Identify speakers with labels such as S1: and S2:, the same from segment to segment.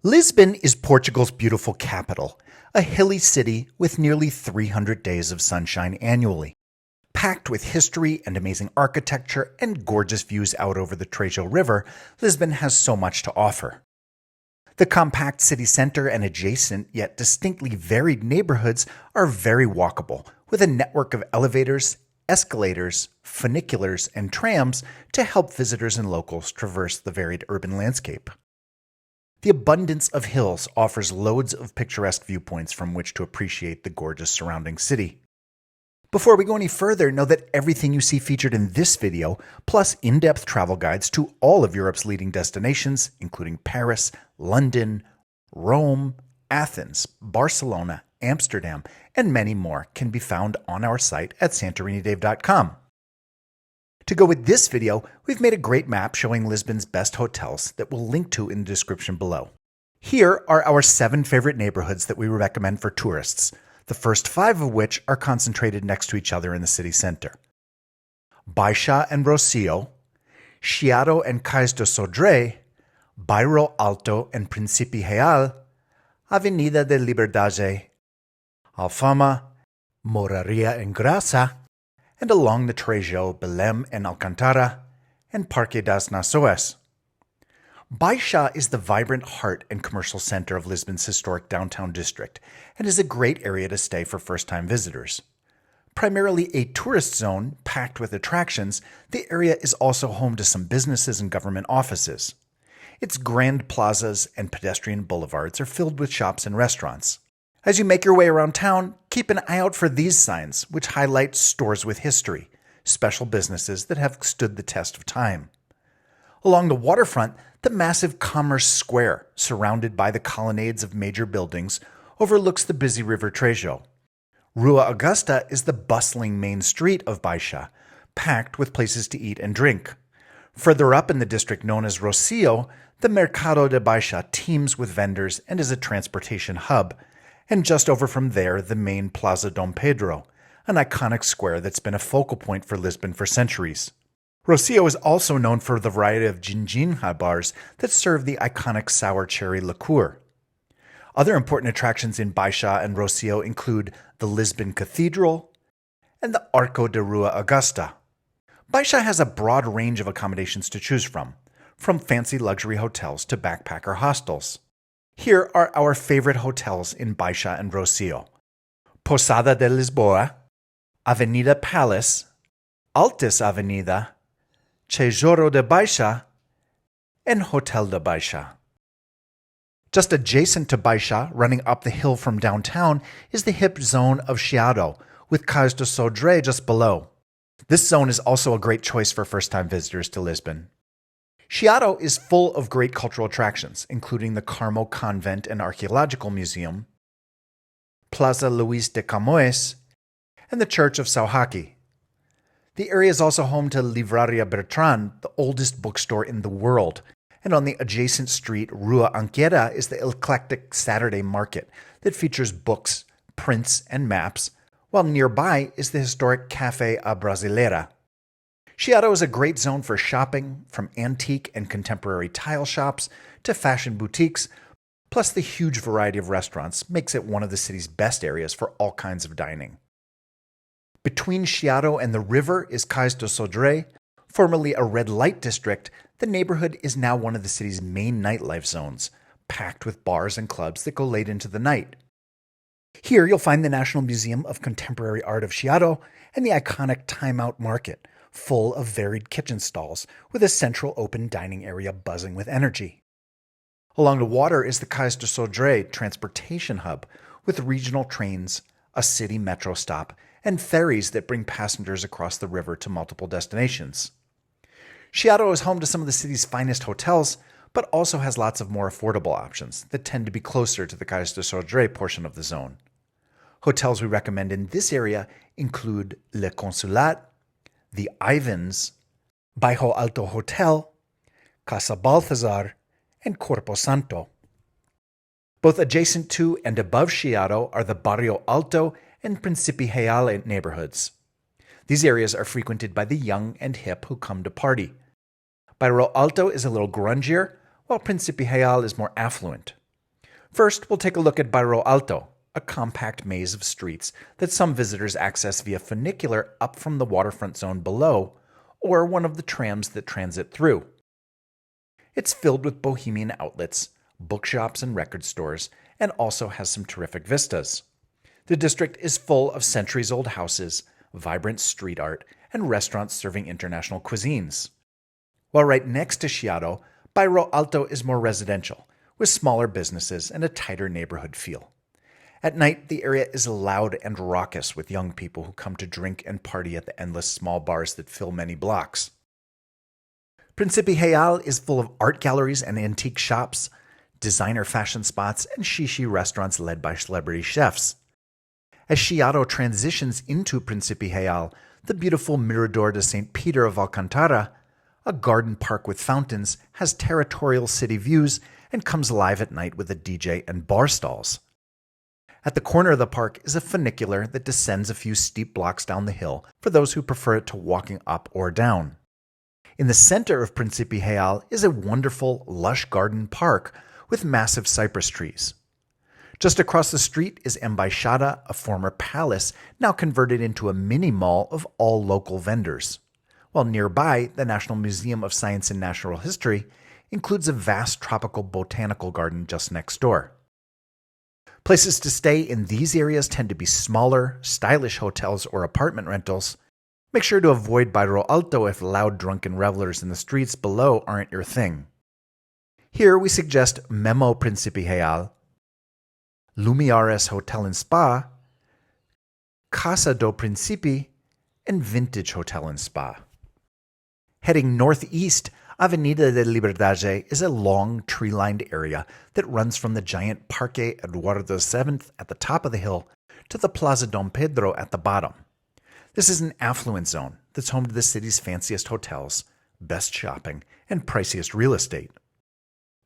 S1: Lisbon is Portugal's beautiful capital, a hilly city with nearly 300 days of sunshine annually. Packed with history and amazing architecture and gorgeous views out over the Tejo River, Lisbon has so much to offer. The compact city center and adjacent yet distinctly varied neighborhoods are very walkable, with a network of elevators, escalators, funiculars, and trams to help visitors and locals traverse the varied urban landscape. The abundance of hills offers loads of picturesque viewpoints from which to appreciate the gorgeous surrounding city. Before we go any further, know that everything you see featured in this video, plus in-depth travel guides to all of Europe's leading destinations, including Paris, London, Rome, Athens, Barcelona, Amsterdam, and many more, can be found on our site at santorinidave.com. To go with this video, we've made a great map showing Lisbon's best hotels that we'll link to in the description below. Here are our 7 favorite neighborhoods that we recommend for tourists, the first 5 of which are concentrated next to each other in the city center. Baixa and Rossio, Chiado and Cais de Sodré, Bairro, Alto and Principe, Avenida de Liberdade, Alfama, Mouraria and Graça, and along the Trejo, Belém and Alcantara, and Parque das Nações. Baixa is the vibrant heart and commercial center of Lisbon's historic downtown district and is a great area to stay for first-time visitors. Primarily a tourist zone packed with attractions, the area is also home to some businesses and government offices. Its grand plazas and pedestrian boulevards are filled with shops and restaurants. As you make your way around town, keep an eye out for these signs, which highlight stores with history, special businesses that have stood the test of time. Along the waterfront, the massive Commerce Square, surrounded by the colonnades of major buildings, overlooks the busy River Trejo. Rua Augusta is the bustling main street of Baixa, packed with places to eat and drink. Further up in the district known as Rossio, the Mercado de Baixa teems with vendors and is a transportation hub, and just over from there, the main Plaza Dom Pedro, an iconic square that's been a focal point for Lisbon for centuries. Rossio is also known for the variety of ginginha bars that serve the iconic sour cherry liqueur. Other important attractions in Baixa and Rossio include the Lisbon Cathedral and the Arco de Rua Augusta. Baixa has a broad range of accommodations to choose from fancy luxury hotels to backpacker hostels. Here are our favorite hotels in Baixa and Rossio: Posada de Lisboa, Avenida Palace, Altis Avenida, Tesouro de Baixa, and Hotel de Baixa. Just adjacent to Baixa, running up the hill from downtown, is the hip zone of Chiado, with Cais de Sodré just below. This zone is also a great choice for first-time visitors to Lisbon. Chiado is full of great cultural attractions, including the Carmo Convent and Archaeological Museum, Plaza Luís de Camões, and the Church of Sauhaki. The area is also home to Livraria Bertrand, the oldest bookstore in the world, and on the adjacent street, Rua Anchieta, is the eclectic Saturday market that features books, prints, and maps, while nearby is the historic Café a Brasileira. Chiado is a great zone for shopping, from antique and contemporary tile shops to fashion boutiques, plus the huge variety of restaurants makes it one of the city's best areas for all kinds of dining. Between Chiado and the river is Cais de Sodré. Formerly a red light district, the neighborhood is now one of the city's main nightlife zones, packed with bars and clubs that go late into the night. Here you'll find the National Museum of Contemporary Art of Chiado and the iconic Time Out Market, full of varied kitchen stalls with a central open dining area buzzing with energy. Along the water is the Cais de Sodré transportation hub, with regional trains, a city metro stop, and ferries that bring passengers across the river to multiple destinations. Chiado is home to some of the city's finest hotels, but also has lots of more affordable options that tend to be closer to the Cais de Sodré portion of the zone. Hotels we recommend in this area include Le Consulat, the Ivans, Bairro Alto Hotel, Casa Balthazar, and Corpo Santo. Both adjacent to and above Chiado are the Barrio Alto and Principe neighborhoods. These areas are frequented by the young and hip who come to party. Bairro Alto is a little grungier, while Principe is more affluent. First, we'll take a look at Bairro Alto, a compact maze of streets that some visitors access via funicular up from the waterfront zone below, or one of the trams that transit through. It's filled with bohemian outlets, bookshops and record stores, and also has some terrific vistas. The district is full of centuries-old houses, vibrant street art, and restaurants serving international cuisines. While right next to Chiado, Bairro Alto is more residential, with smaller businesses and a tighter neighborhood feel. At night, the area is loud and raucous with young people who come to drink and party at the endless small bars that fill many blocks. Principe is full of art galleries and antique shops, designer fashion spots, and shishi restaurants led by celebrity chefs. As Chiado transitions into Principe, the beautiful Mirador de St. Peter of Alcantara, a garden park with fountains, has territorial city views and comes alive at night with a DJ and bar stalls. At the corner of the park is a funicular that descends a few steep blocks down the hill for those who prefer it to walking up or down. In the center of Principe is a wonderful, lush garden park with massive cypress trees. Just across the street is Embaixada, a former palace now converted into a mini mall of all local vendors, while nearby, the National Museum of Science and Natural History includes a vast tropical botanical garden just next door. Places to stay in these areas tend to be smaller, stylish hotels or apartment rentals. Make sure to avoid Bairro Alto if loud drunken revelers in the streets below aren't your thing. Here we suggest Memo Principe Lumiares Hotel and Spa, Casa do Principe, and Vintage Hotel and Spa. Heading northeast, Avenida de Liberdade is a long, tree-lined area that runs from the giant Parque Eduardo VII at the top of the hill to the Plaza Dom Pedro at the bottom. This is an affluent zone that's home to the city's fanciest hotels, best shopping, and priciest real estate.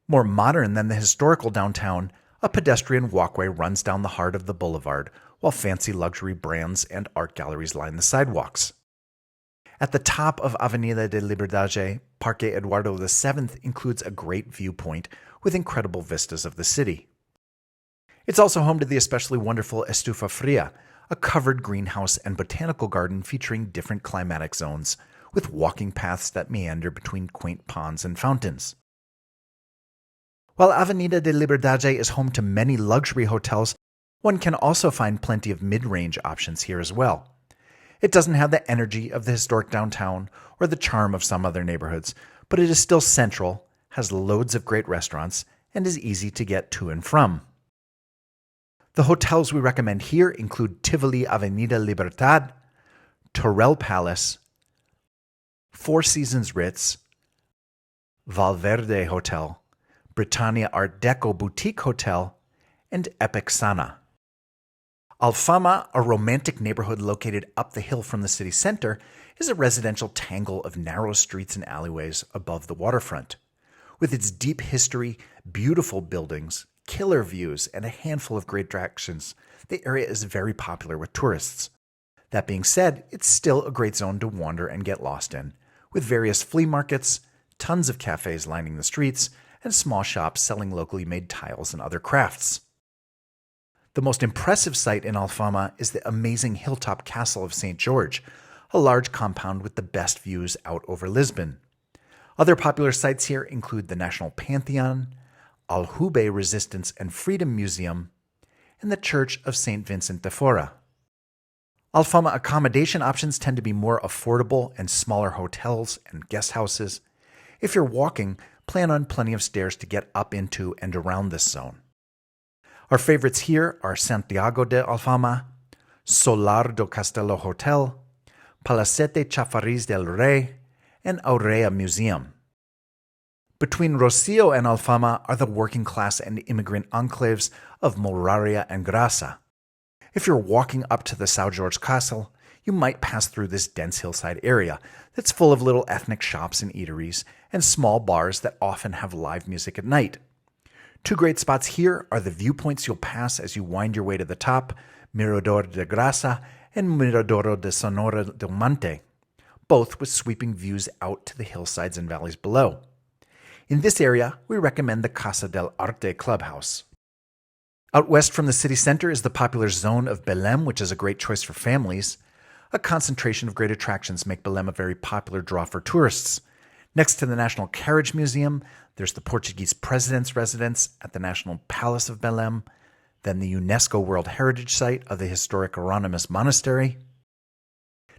S1: More modern than the historical downtown, a pedestrian walkway runs down the heart of the boulevard, while fancy luxury brands and art galleries line the sidewalks. At the top of Avenida de Liberdade, Parque Eduardo VII includes a great viewpoint with incredible vistas of the city. It's also home to the especially wonderful Estufa Fria, a covered greenhouse and botanical garden featuring different climatic zones, with walking paths that meander between quaint ponds and fountains. While Avenida de Liberdade is home to many luxury hotels, one can also find plenty of mid-range options here as well. It doesn't have the energy of the historic downtown or the charm of some other neighborhoods, but it is still central, has loads of great restaurants, and is easy to get to and from. The hotels we recommend here include Tivoli Avenida Libertad, Torrell Palace, Four Seasons Ritz, Valverde Hotel, Britannia Art Deco Boutique Hotel, and Epic Sana. Alfama, a romantic neighborhood located up the hill from the city center, is a residential tangle of narrow streets and alleyways above the waterfront. With its deep history, beautiful buildings, killer views, and a handful of great attractions, the area is very popular with tourists. That being said, it's still a great zone to wander and get lost in, with various flea markets, tons of cafes lining the streets, and small shops selling locally made tiles and other crafts. The most impressive site in Alfama is the amazing hilltop castle of St. George, a large compound with the best views out over Lisbon. Other popular sites here include the National Pantheon, Alhube Resistance and Freedom Museum, and the Church of St. Vincent de Fora. Alfama accommodation options tend to be more affordable and smaller hotels and guest houses. If you're walking, plan on plenty of stairs to get up into and around this zone. Our favorites here are Santiago de Alfama, Solar do Castelo Hotel, Palacete Chafariz del Rey, and Aurea Museum. Between Rossio and Alfama are the working class and immigrant enclaves of Mouraria and Graça. If you're walking up to the São Jorge Castle, you might pass through this dense hillside area that's full of little ethnic shops and eateries and small bars that often have live music at night. Two great spots here are the viewpoints you'll pass as you wind your way to the top, Mirador de Graça and Mirador de Sonora del Monte, both with sweeping views out to the hillsides and valleys below. In this area, we recommend the Casa del Arte Clubhouse. Out west from the city center is the popular zone of Belém, which is a great choice for families. A concentration of great attractions make Belém a very popular draw for tourists. Next to the National Carriage Museum, there's the Portuguese President's Residence at the National Palace of Belém, then the UNESCO World Heritage Site of the historic Hieronymus Monastery.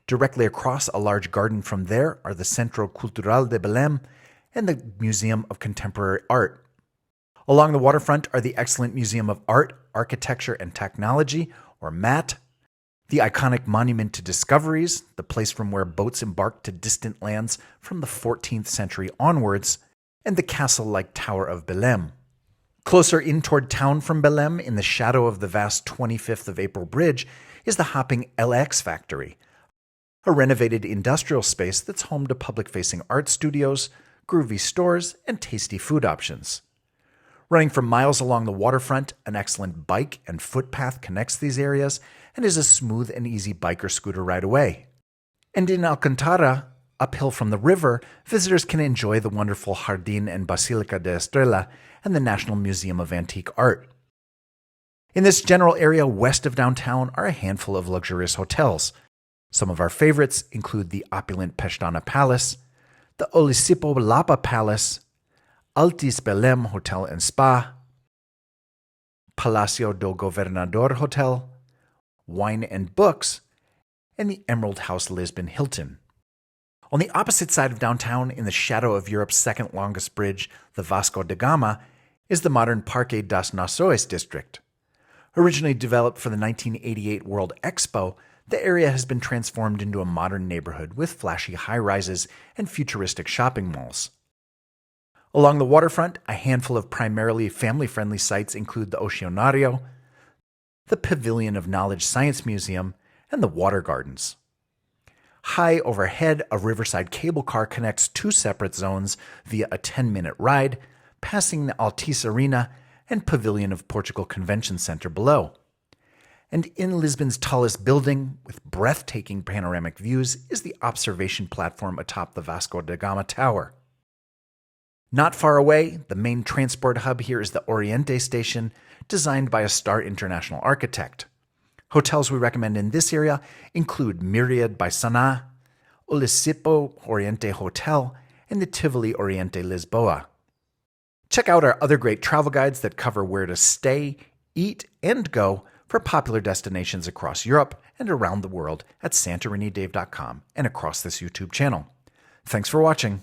S1: Directly across a large garden from there are the Centro Cultural de Belém and the Museum of Contemporary Art. Along the waterfront are the excellent Museum of Art, Architecture and Technology, or MAT, the iconic Monument to Discoveries, the place from where boats embarked to distant lands from the 14th century onwards, and the castle-like Tower of Belém. Closer in toward town from Belém, in the shadow of the vast 25th of April Bridge, is the hopping LX Factory, a renovated industrial space that's home to public-facing art studios, groovy stores, and tasty food options. Running for miles along the waterfront, an excellent bike and footpath connects these areas and is a smooth and easy bike or scooter ride away. And in Alcantara, uphill from the river, visitors can enjoy the wonderful Jardín and Basílica de Estrela and the National Museum of Antique Art. In this general area west of downtown are a handful of luxurious hotels. Some of our favorites include the opulent Pestana Palace, the Olisipo Lapa Palace, Altis Belém Hotel and Spa, Palacio do Governador Hotel, Wine and Books, and the Emerald House Lisbon Hilton. On the opposite side of downtown, in the shadow of Europe's second longest bridge, the Vasco da Gama, is the modern Parque das Nações district. Originally developed for the 1988 World Expo, the area has been transformed into a modern neighborhood with flashy high-rises and futuristic shopping malls. Along the waterfront, a handful of primarily family-friendly sites include the Oceanario, the Pavilion of Knowledge Science Museum, and the Water Gardens. High overhead, a riverside cable car connects two separate zones via a 10-minute ride, passing the Altice Arena and Pavilion of Portugal Convention Center below. And in Lisbon's tallest building, with breathtaking panoramic views, is the observation platform atop the Vasco da Gama Tower. Not far away, the main transport hub here is the Oriente Station, designed by a star international architect. Hotels we recommend in this area include Myriad by Sana, Olisipo Oriente Hotel, and the Tivoli Oriente Lisboa. Check out our other great travel guides that cover where to stay, eat, and go for popular destinations across Europe and around the world at santorinidave.com and across this YouTube channel. Thanks for watching.